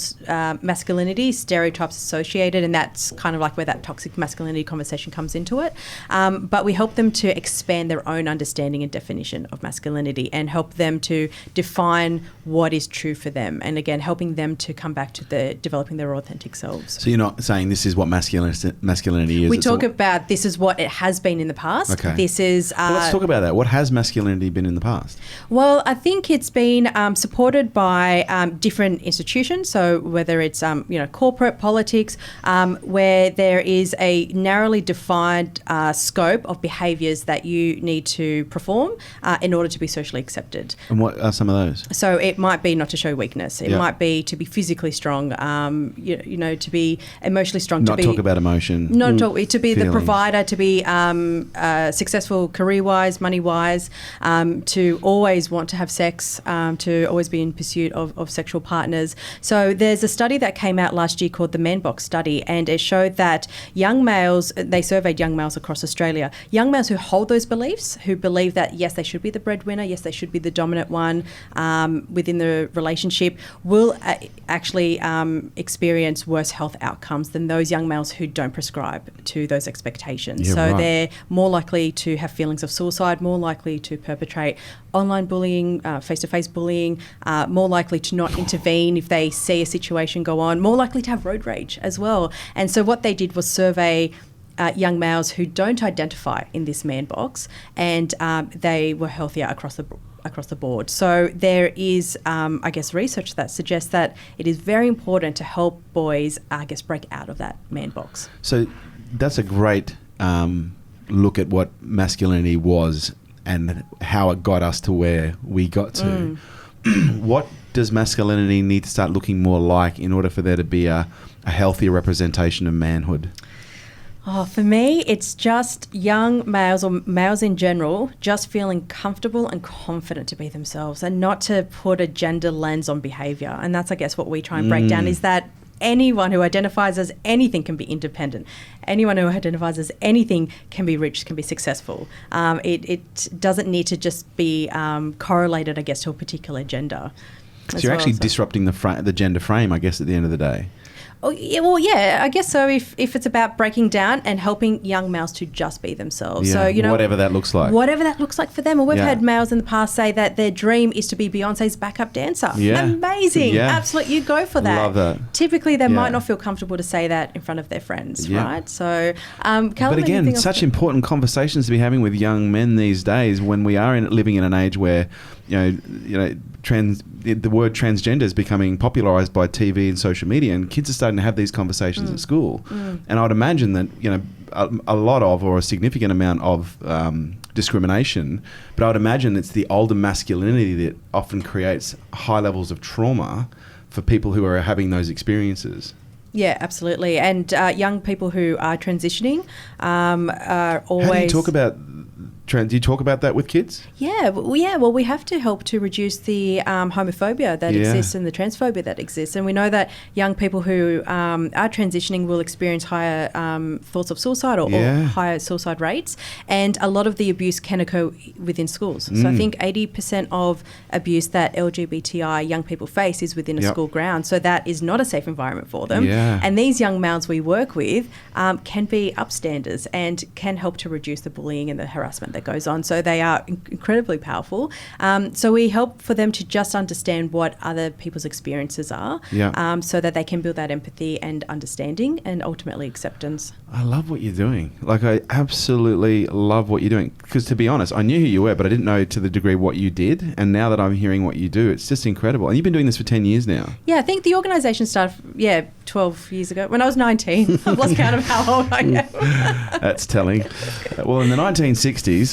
masculinity, stereotypes associated, and that's kind of like where that toxic masculinity conversation comes into it. But we help them to expand their own understanding and definition of masculinity and help them to define what is true for them. And again, helping them to come back to developing their authentic selves. So you're not saying this is what masculinity is? We talk about this is what it has been in the past. Okay. This is... well, let's talk about that. What has masculinity been in the past? Well, I think it's been supported by different institutions. So whether it's corporate politics, where there is a narrowly defined scope of behaviours that you need to perform in order to be socially accepted. And what are some of those? So it might be not to show weakness. It might be to be physically strong. To be emotionally strong. Not talk about emotion. Not talk, to be feelings. The provider. To be successful career-wise, money-wise. To always want to have sex. To always be in pursuit of sexual partners. So there's a study that came out last year called the Man Box Study, and it showed that young males, they surveyed young males across Australia, young males who hold those beliefs, who believe that, yes, they should be the breadwinner, yes, they should be the dominant one within the relationship, will actually experience worse health outcomes than those young males who don't prescribe to those expectations. They're more likely to have feelings of suicide, more likely to perpetrate online bullying, face-to-face bullying, more likely to not intervene if they see a situation go on, more likely to have road rage as well. And so what they did was survey young males who don't identify in this man box, and they were healthier across the board. So there is, research that suggests that it is very important to help boys, break out of that man box. So that's a great look at what masculinity was and how it got us to where we got to. What does masculinity need to start looking more like in order for there to be a healthier representation of manhood? For me, it's just young males, or males in general, just feeling comfortable and confident to be themselves, and not to put a gender lens on behaviour. And that's, I guess, what we try and break down, is that anyone who identifies as anything can be independent. Anyone who identifies as anything can be rich, can be successful. It doesn't need to just be correlated, I guess, to a particular gender. So you're actually disrupting the gender frame, I guess, at the end of the day. Oh, yeah, well, yeah, I guess so. If it's about breaking down and helping young males to just be themselves. Yeah, so, whatever that looks like. Whatever that looks like for them. And we've had males in the past say that their dream is to be Beyonce's backup dancer. Yeah. Amazing. Yeah. Absolutely. You go for that. Love that. Typically, they might not feel comfortable to say that in front of their friends, right? So, Callum, but again, such important conversations to be having with young men these days, when we are living in an age where, the word transgender is becoming popularised by TV and social media, and kids are starting to have these conversations at school. And I'd imagine that, a lot of, or a significant amount of discrimination, but I would imagine it's the older masculinity that often creates high levels of trauma for people who are having those experiences. Yeah, absolutely. And young people who are transitioning are always... How do you talk about... Do you talk about that with kids? Yeah, well, we have to help to reduce the homophobia that exists and the transphobia that exists. And we know that young people who are transitioning will experience higher thoughts of suicide or higher suicide rates. And a lot of the abuse can occur within schools. So I think 80% of abuse that LGBTI young people face is within a school ground. So that is not a safe environment for them. Yeah. And these young males we work with can be upstanders and can help to reduce the bullying and the harassment that goes on. So they are incredibly powerful. So we help for them to just understand what other people's experiences are, so that they can build that empathy and understanding and ultimately acceptance. I love what you're doing. Like, I absolutely love what you're doing. Because to be honest, I knew who you were, but I didn't know to the degree what you did. And now that I'm hearing what you do, it's just incredible. And you've been doing this for 10 years now. Yeah, I think the organisation started, 12 years ago. When I was 19. I've lost count of how old I am. That's telling. Well, in the 1960s.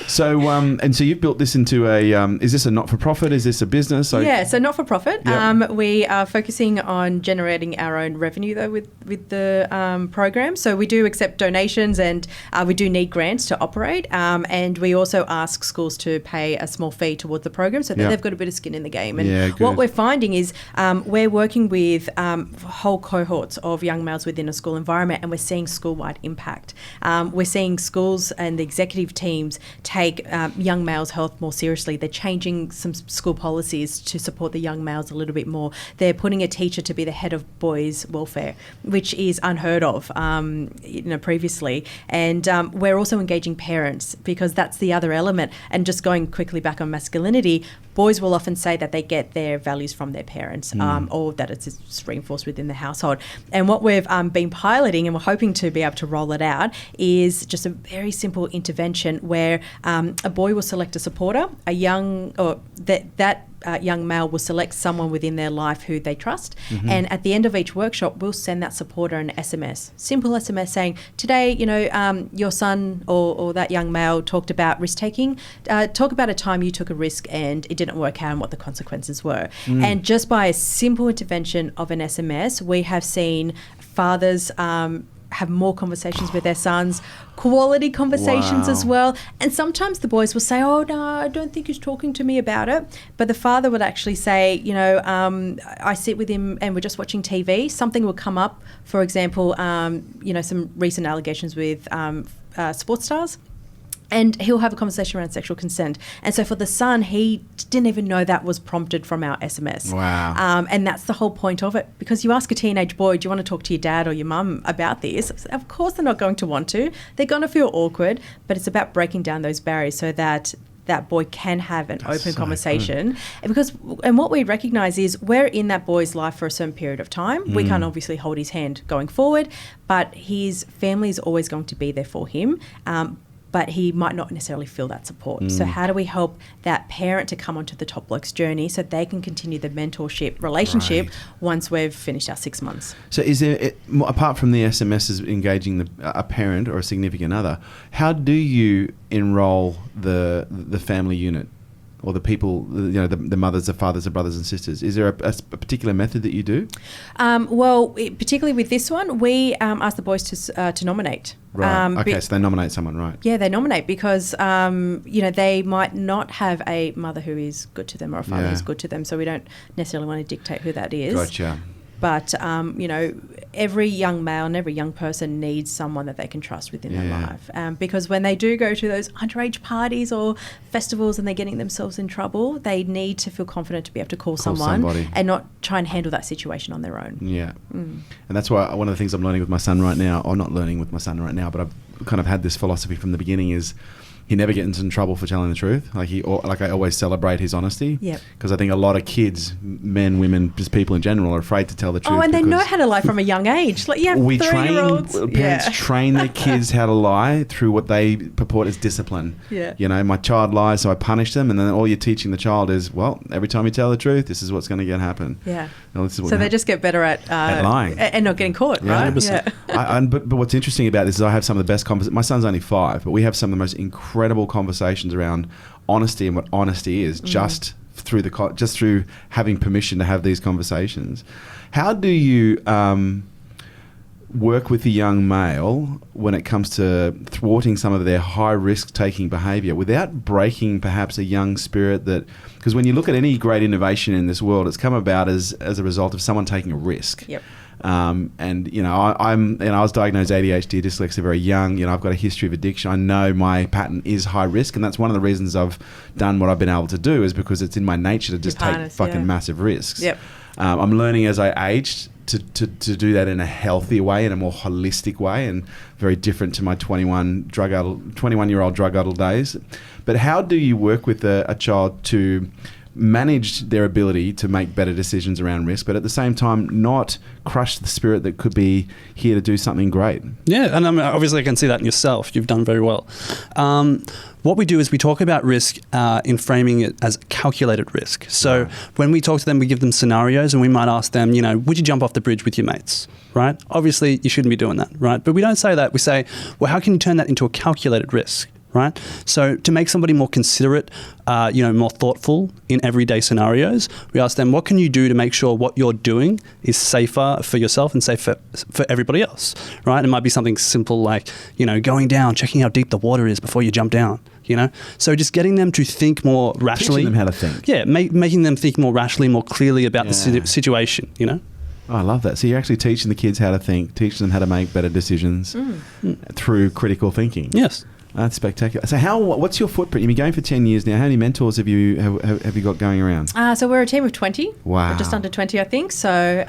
So you've built this into is this a not-for-profit? Is this a business? So not-for-profit. Yep. We are focusing on generating our own revenue, though, with the program. So we do accept donations, and we do need grants to operate. And we also ask schools to pay a small fee towards the program so that they've got a bit of skin in the game. And what we're finding is we're working with whole cohorts of young males within a school environment, and we're seeing school-wide impact. We're seeing schools and the executive teams take young males' health more seriously. They're changing some school policies to support the young males a little bit more. They're putting a teacher to be the head of boys' welfare, which is unheard of previously. And we're also engaging parents, because that's the other element. And just going quickly back on masculinity, boys will often say that they get their values from their parents, or that it's just reinforced within the household. And what we've been piloting, and we're hoping to be able to roll it out, is just a very simple intervention where a boy will select a supporter, young male will select someone within their life who they trust, and at the end of each workshop, we'll send that supporter an SMS, simple SMS saying, today, your son or that young male talked about risk taking. Talk about a time you took a risk and it didn't work out and what the consequences were. And just by a simple intervention of an SMS, we have seen fathers have more conversations with their sons, quality conversations as well. And sometimes the boys will say, oh, no, I don't think he's talking to me about it. But the father would actually say, you know, I sit with him and we're just watching TV. Something will come up, for example, you know, some recent allegations with sports stars. And he'll have a conversation around sexual consent. And so for the son, he didn't even know that was prompted from our SMS. Wow. And that's the whole point of it. Because you ask a teenage boy, do you want to talk to your dad or your mum about this? Of course they're not going to want to. They're going to feel awkward. But it's about breaking down those barriers so that that boy can have an open conversation. And what we recognise is we're in that boy's life for a certain period of time. We can't obviously hold his hand going forward, but his family is always going to be there for him. But he might not necessarily feel that support. So how do we help that parent to come onto the Top Blokes journey so they can continue the mentorship relationship once we've finished our 6 months? So is there, apart from the SMSs engaging a parent or a significant other, how do you enrol the family unit? Or the people, you know, the mothers, the fathers, the brothers and sisters. Is there a particular method that you do? Particularly with this one, we ask the boys to nominate. Right. Okay, so they nominate someone, right? Yeah, they nominate because, you know, they might not have a mother who is good to them or a father who's good to them, so we don't necessarily want to dictate who that is. Gotcha. But, you know, every young male and every young person needs someone that they can trust within their life. Because when they do go to those underage parties or festivals and they're getting themselves in trouble, they need to feel confident to be able to call someone and not try and handle that situation on their own. Yeah. And that's why one of the things I'm learning with my son right now, or not learning with my son right now, but I've kind of had this philosophy from the beginning is he never gets in trouble for telling the truth. Like I always celebrate his honesty. Yep. Because I think a lot of kids, men, women, just people in general, are afraid to tell the truth. Oh, and they know how to lie from a young age. Like, yeah, parents train their kids how to lie through what they purport as discipline. Yeah. You know, my child lies, so I punish them, and then all you're teaching the child is, well, every time you tell the truth, this is what's going to happen. Yeah. Well, this is what so they just get better at lying and not getting caught, right? 100%. Yeah. But what's interesting about this is I have some of the best conversations. My son's only 5, but we have some of the most incredible conversations around honesty and what honesty is just through having permission to have these conversations. How do you work with the young male when it comes to thwarting some of their high risk taking behaviour without breaking perhaps a young spirit? That because when you look at any great innovation in this world, it's come about as a result of someone taking a risk. Yep. And you know, I was diagnosed ADHD, dyslexia very young. You know, I've got a history of addiction. I know my pattern is high risk, and that's one of the reasons I've done what I've been able to do, is because it's in my nature to just take fucking massive risks. Yep. I'm learning as I aged to do that in a healthier way, in a more holistic way, and very different to my 21-year-old drug-addled days. But how do you work with a child to manage their ability to make better decisions around risk, but at the same time not crush the spirit that could be here to do something great? Yeah, and obviously I can see that in yourself. You've done very well. What we do is we talk about risk in framing it as calculated risk. So when we talk to them, we give them scenarios, and we might ask them, you know, would you jump off the bridge with your mates? Right? Obviously, you shouldn't be doing that, right? But we don't say that. We say, well, how can you turn that into a calculated risk? Right? So to make somebody more considerate, more thoughtful in everyday scenarios, we ask them, what can you do to make sure what you're doing is safer for yourself and safer for everybody else, right? It might be something simple like, you know, going down, checking how deep the water is before you jump down, you know? So just getting them to think more rationally. Teaching them how to think. Yeah, making them think more rationally, more clearly about the situation, you know? Oh, I love that. So you're actually teaching the kids how to think, teaching them how to make better decisions through critical thinking. Yes. That's spectacular. So what's your footprint? You've been going for 10 years now. How many mentors have you got going around? So we're a team of 20. Wow. We're just under 20, I think. So,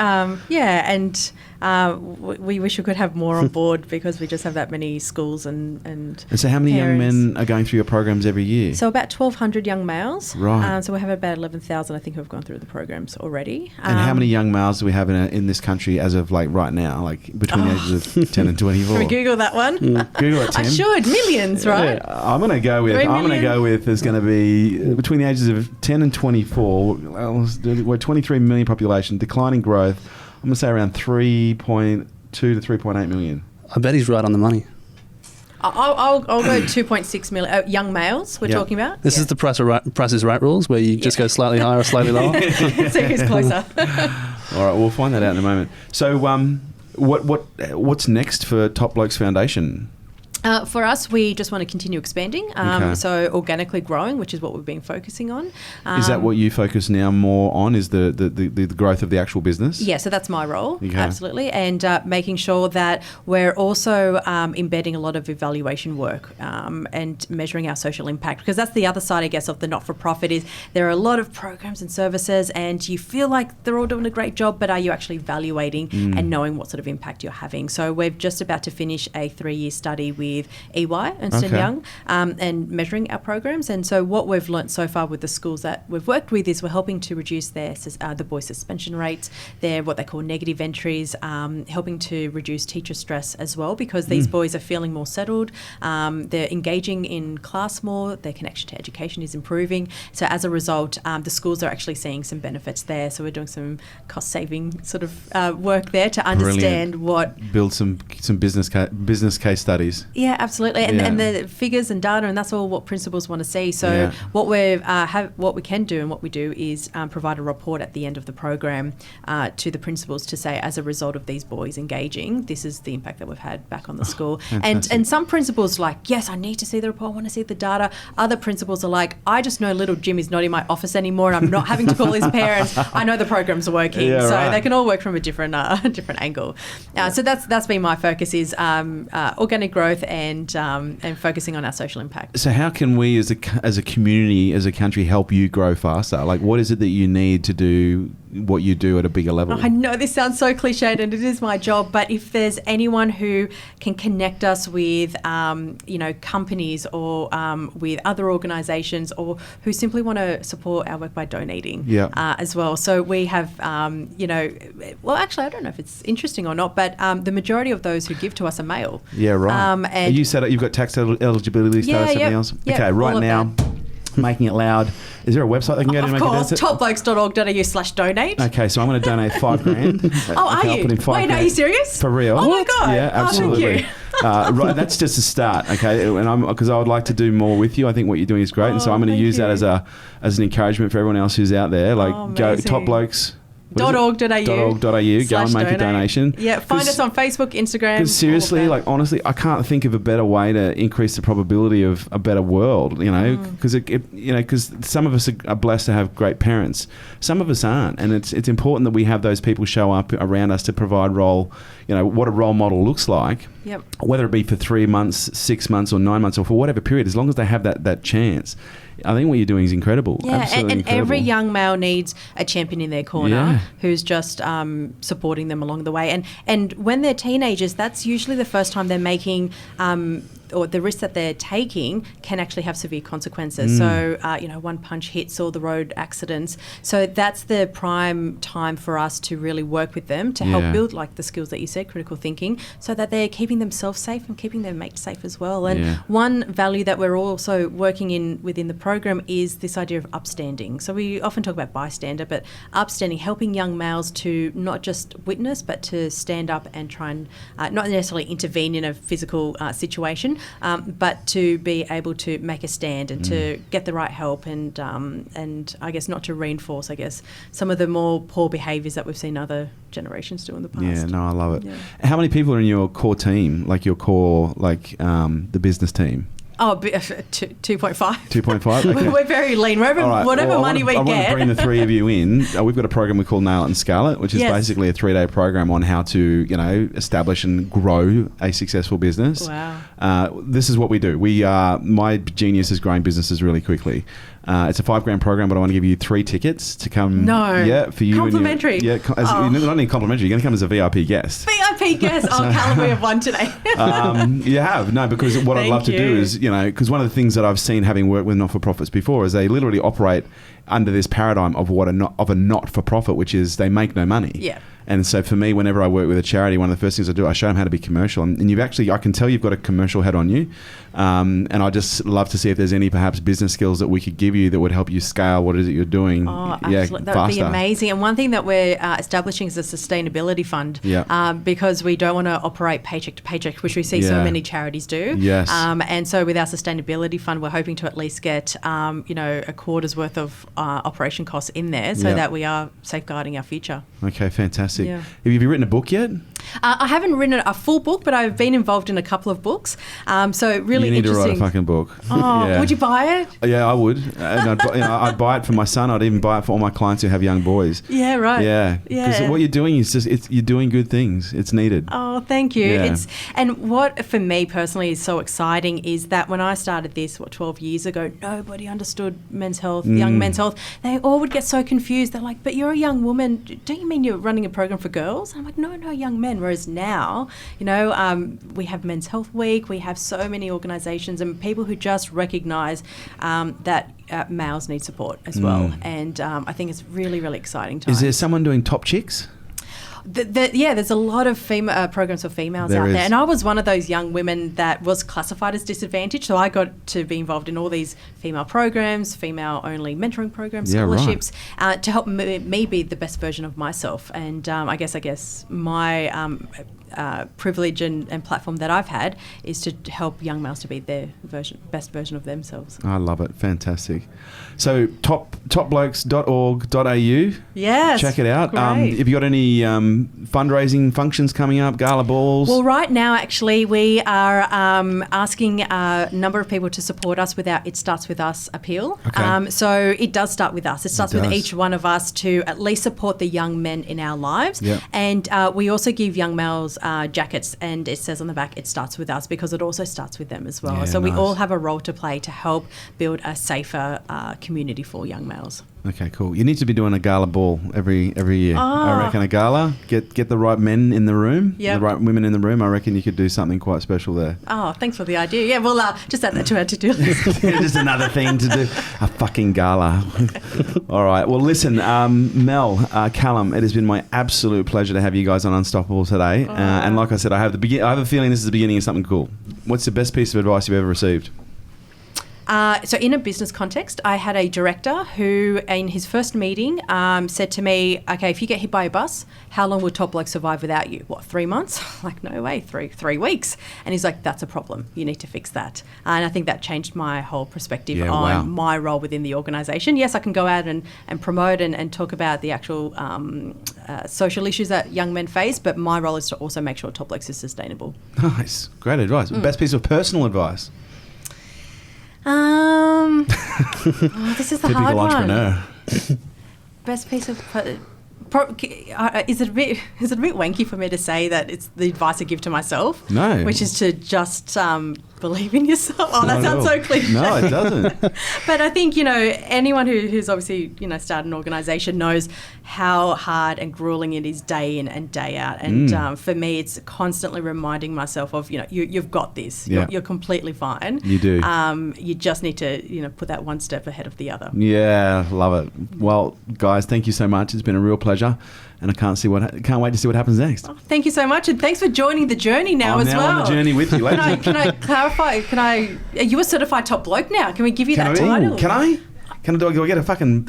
we wish we could have more on board because we just have that many schools and so how many parents. young men are going through your programs every year? So about 1,200 young males. Right. So we have about 11,000, I think, who have gone through the programs already. And how many young males do we have in this country as of like right now, like between the ages of 10 and 24? Can we Google that one? Google it, Tim. I should. Millions, right? Yeah, I'm going to go with there's going to be between the ages of 10 and 24. We're 23 million population, declining growth. I'm going to say around 3.2 to 3.8 million. I bet he's right on the money. I'll go 2.6 million young males we're talking about. This is the Price is Right rules, where you just go slightly higher or slightly lower. See who's closer. All right, we'll find that out in a moment. So What's next for Top Blokes Foundation? For us, we just want to continue expanding, so organically growing, which is what we've been focusing on. Is that what you focus now more on, is the growth of the actual business? Yeah, so that's my role, absolutely, and making sure that we're also embedding a lot of evaluation work and measuring our social impact, because that's the other side, I guess, of the not-for-profit is there are a lot of programs and services and you feel like they're all doing a great job, but are you actually evaluating and knowing what sort of impact you're having? So we're just about to finish a 3-year study with EY, Ernst & Young, and measuring our programs. And so what we've learnt so far with the schools that we've worked with is we're helping to reduce the boy suspension rates, their what they call negative entries, helping to reduce teacher stress as well, because these boys are feeling more settled, they're engaging in class more, their connection to education is improving. So as a result, the schools are actually seeing some benefits there. So we're doing some cost-saving sort of work there to understand build some business case studies. Yeah, absolutely, and the figures and data, and that's all what principals want to see. So what we can do and what we do is provide a report at the end of the program to the principals to say, as a result of these boys engaging, this is the impact that we've had back on the school. And some principals are like, yes, I need to see the report, I want to see the data. Other principals are like, I just know little Jim is not in my office anymore, and I'm not having to call his parents. I know the program's working, they can all work from a different angle. So that's been my focus is organic growth and focusing on our social impact. So how can we as a community, as a country, help you grow faster? Like, what is it that you need to do what you do at a bigger level? I know this sounds so cliched and it is my job, but if there's anyone who can connect us with companies or with other organisations, or who simply want to support our work by donating as well. So we have well, actually I don't know if it's interesting or not, but the majority of those who give to us are male. Yeah, right. And you said you've got tax eligibility status, something else? Okay, right now, making it loud. Is there a website they can go to make it? Of course, topblokes.org.au/donate. Okay, so I'm going to donate $5,000. Are you? Wait, are you serious? For real? Oh my God. Yeah, absolutely. Thank you. Right, that's just a start, okay? And because I would like to do more with you. I think what you're doing is great, and so I'm going to use that as an encouragement for everyone else who's out there. Like, go Top Blokes. .org.au. Go and make a donation. Yeah, find us on Facebook, Instagram. Because seriously, honestly, I can't think of a better way to increase the probability of a better world. Because some of us are blessed to have great parents, some of us aren't, and it's important that we have those people show up around us to provide what a role model looks like. Yep. Whether it be for 3 months, 6 months, or 9 months, or for whatever period, as long as they have that chance. I think what you're doing is incredible. Yeah, and incredible. Every young male needs a champion in their corner who's just supporting them along the way. And when they're teenagers, that's usually the first time they're making or the risk that they're taking can actually have severe consequences. So, one punch hits or the road accidents. So that's the prime time for us to really work with them to help build the skills that you said, critical thinking, so that they're keeping themselves safe and keeping their mates safe as well. And one value that we're also working within the program is this idea of upstanding. So we often talk about bystander, but upstanding, helping young males to not just witness, but to stand up and try and not necessarily intervene in a physical situation, but to be able to make a stand and to get the right help and I guess not to reinforce, some of the more poor behaviours that we've seen other generations do in the past. Yeah, no, I love it. Yeah. How many people are in your core team, the business team? Oh, 2.5. 2.5? Okay. We're very lean. Whatever money we get. I want to bring the three of you in. We've got a program we call Nail It and Scale It, which is basically a 3-day program on how to, establish and grow a successful business. Wow. This is what we do. My genius is growing businesses really quickly. It's a $5,000 program, but I want to give you 3 tickets to come. No. Yeah, for you. Complimentary. You're not only complimentary, you're going to come as a VIP guest. VIP guest. Callum, we have one today. You have. No, because what I'd love to do is, because one of the things that I've seen having worked with not-for-profits before is they literally operate under this paradigm of a not-for-profit, which is they make no money. Yeah. And so for me, whenever I work with a charity, one of the first things I do, I show them how to be commercial. And I can tell you've got a commercial head on you. And I just love to see if there's any perhaps business skills that we could give you that would help you scale what it is that you're doing. Oh, absolutely. That would be amazing. And one thing that we're establishing is a sustainability fund because we don't want to operate paycheck to paycheck, which we see so many charities do. Yes. And so with our sustainability fund, we're hoping to at least get, a quarter's worth of operation costs in there so that we are safeguarding our future. Okay, fantastic. Yeah. Have you written a book yet? I haven't written a full book, but I've been involved in a couple of books. So really you need interesting. to write a fucking book. Oh, would you buy it? Yeah, I would. And I'd buy it for my son. I'd even buy it for all my clients who have young boys. Yeah, right. Yeah. Because what you're doing is you're doing good things. It's needed. Oh, thank you. Yeah. And what for me personally is so exciting is that when I started this, 12 years ago, nobody understood men's health, young men's health. They all would get so confused. They're like, but you're a young woman. Don't you mean you're running a program for girls? I'm like, no, young men. Whereas now, we have Men's Health Week. We have so many organisations and people who just recognise that males need support as well. And I think it's really, really exciting times. Is there someone doing Top Chicks? There's a lot of programs for females out there. And I was one of those young women that was classified as disadvantaged. So I got to be involved in all these female programs, female-only mentoring programs, scholarships, to help me be the best version of myself. And I guess my privilege and platform that I've had is to help young males to be their best version of themselves. I love it. Fantastic. So topblokes.org.au. Yes. Check it out. Great. Have you got any fundraising functions coming up, gala balls? Well, right now, actually, we are asking a number of people to support us with our It Starts With Us appeal. Okay. So it does start with us. It starts with each one of us to at least support the young men in our lives. Yep. And we also give young males jackets, and it says on the back, It Starts With Us, because it also starts with them as well. Yeah, so we nice. all have a role to play to help build a safer community for young males. Okay, cool. You need to be doing a gala ball every year. I reckon a gala, get the right men in the room, the right women in the room. I reckon you could do something quite special there. Oh, thanks for the idea. Yeah, we'll just add that to our to-do list. Just another thing to do. A fucking gala. All right. Well, listen, Mel, Callum, it has been my absolute pleasure to have you guys on Unstoppable today. And like I said, I have a feeling this is the beginning of something cool. What's the best piece of advice you've ever received? So in a business context, I had a director who, in his first meeting, said to me, okay, if you get hit by a bus, how long will Top Bloke survive without you? 3 months? Like, no way, three weeks. And he's like, that's a problem. You need to fix that. And I think that changed my whole perspective on my role within the organisation. Yes, I can go out and promote and talk about the actual social issues that young men face, but my role is to also make sure Top Blokes is sustainable. Nice. Great advice. Best piece of personal advice? This is the Typical hard entrepreneur. one. Best piece of... Is it a bit wanky for me to say that it's the advice I give to myself? No. Which is to just believe in yourself. Oh, that sounds so cliche. No, it doesn't. But I think, anyone who's obviously, started an organisation knows how hard and gruelling it is day in and day out. And for me, it's constantly reminding myself of, you've got this. Yeah. You're completely fine. You do. You just need to, put that one step ahead of the other. Yeah, love it. Well, guys, thank you so much. It's been a real pleasure. And I can't wait to see what happens next. Oh, thank you so much, and thanks for joining the journey now as well. I'm now on the journey with you, ladies. Can I clarify? Are you a certified top bloke now? Can we give you that title? Can I? Do I get a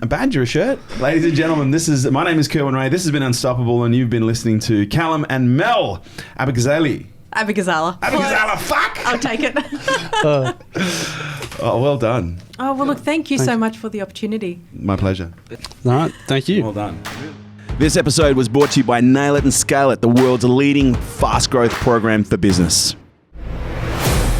badge or a shirt? Ladies and gentlemen, my name is Kerwin Ray. This has been Unstoppable, and you've been listening to Callum and Mel Abu-Gazaleh. Abu-Gazaleh. Abu-Gazaleh, fuck! I'll take it. Oh, well done. Oh, well, look, thank you so much for the opportunity. My pleasure. All right, thank you. Well done. This episode was brought to you by Nail It and Scale It, the world's leading fast growth program for business.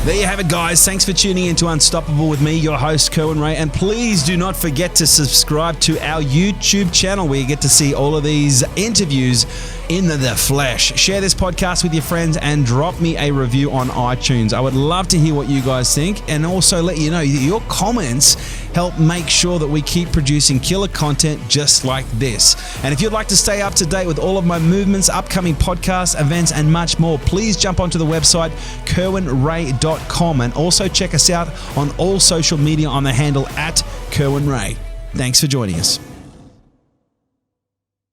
There you have it, guys. Thanks for tuning in to Unstoppable with me, your host, Kerwin Ray. And please do not forget to subscribe to our YouTube channel where you get to see all of these interviews in the flesh. Share this podcast with your friends and drop me a review on iTunes. I would love to hear what you guys think, and also let you know that your comments help make sure that we keep producing killer content just like this. And if you'd like to stay up to date with all of my movements, upcoming podcasts, events, and much more, please jump onto the website kerwinray.com and also check us out on all social media on the handle @KerwinRay. Thanks for joining us.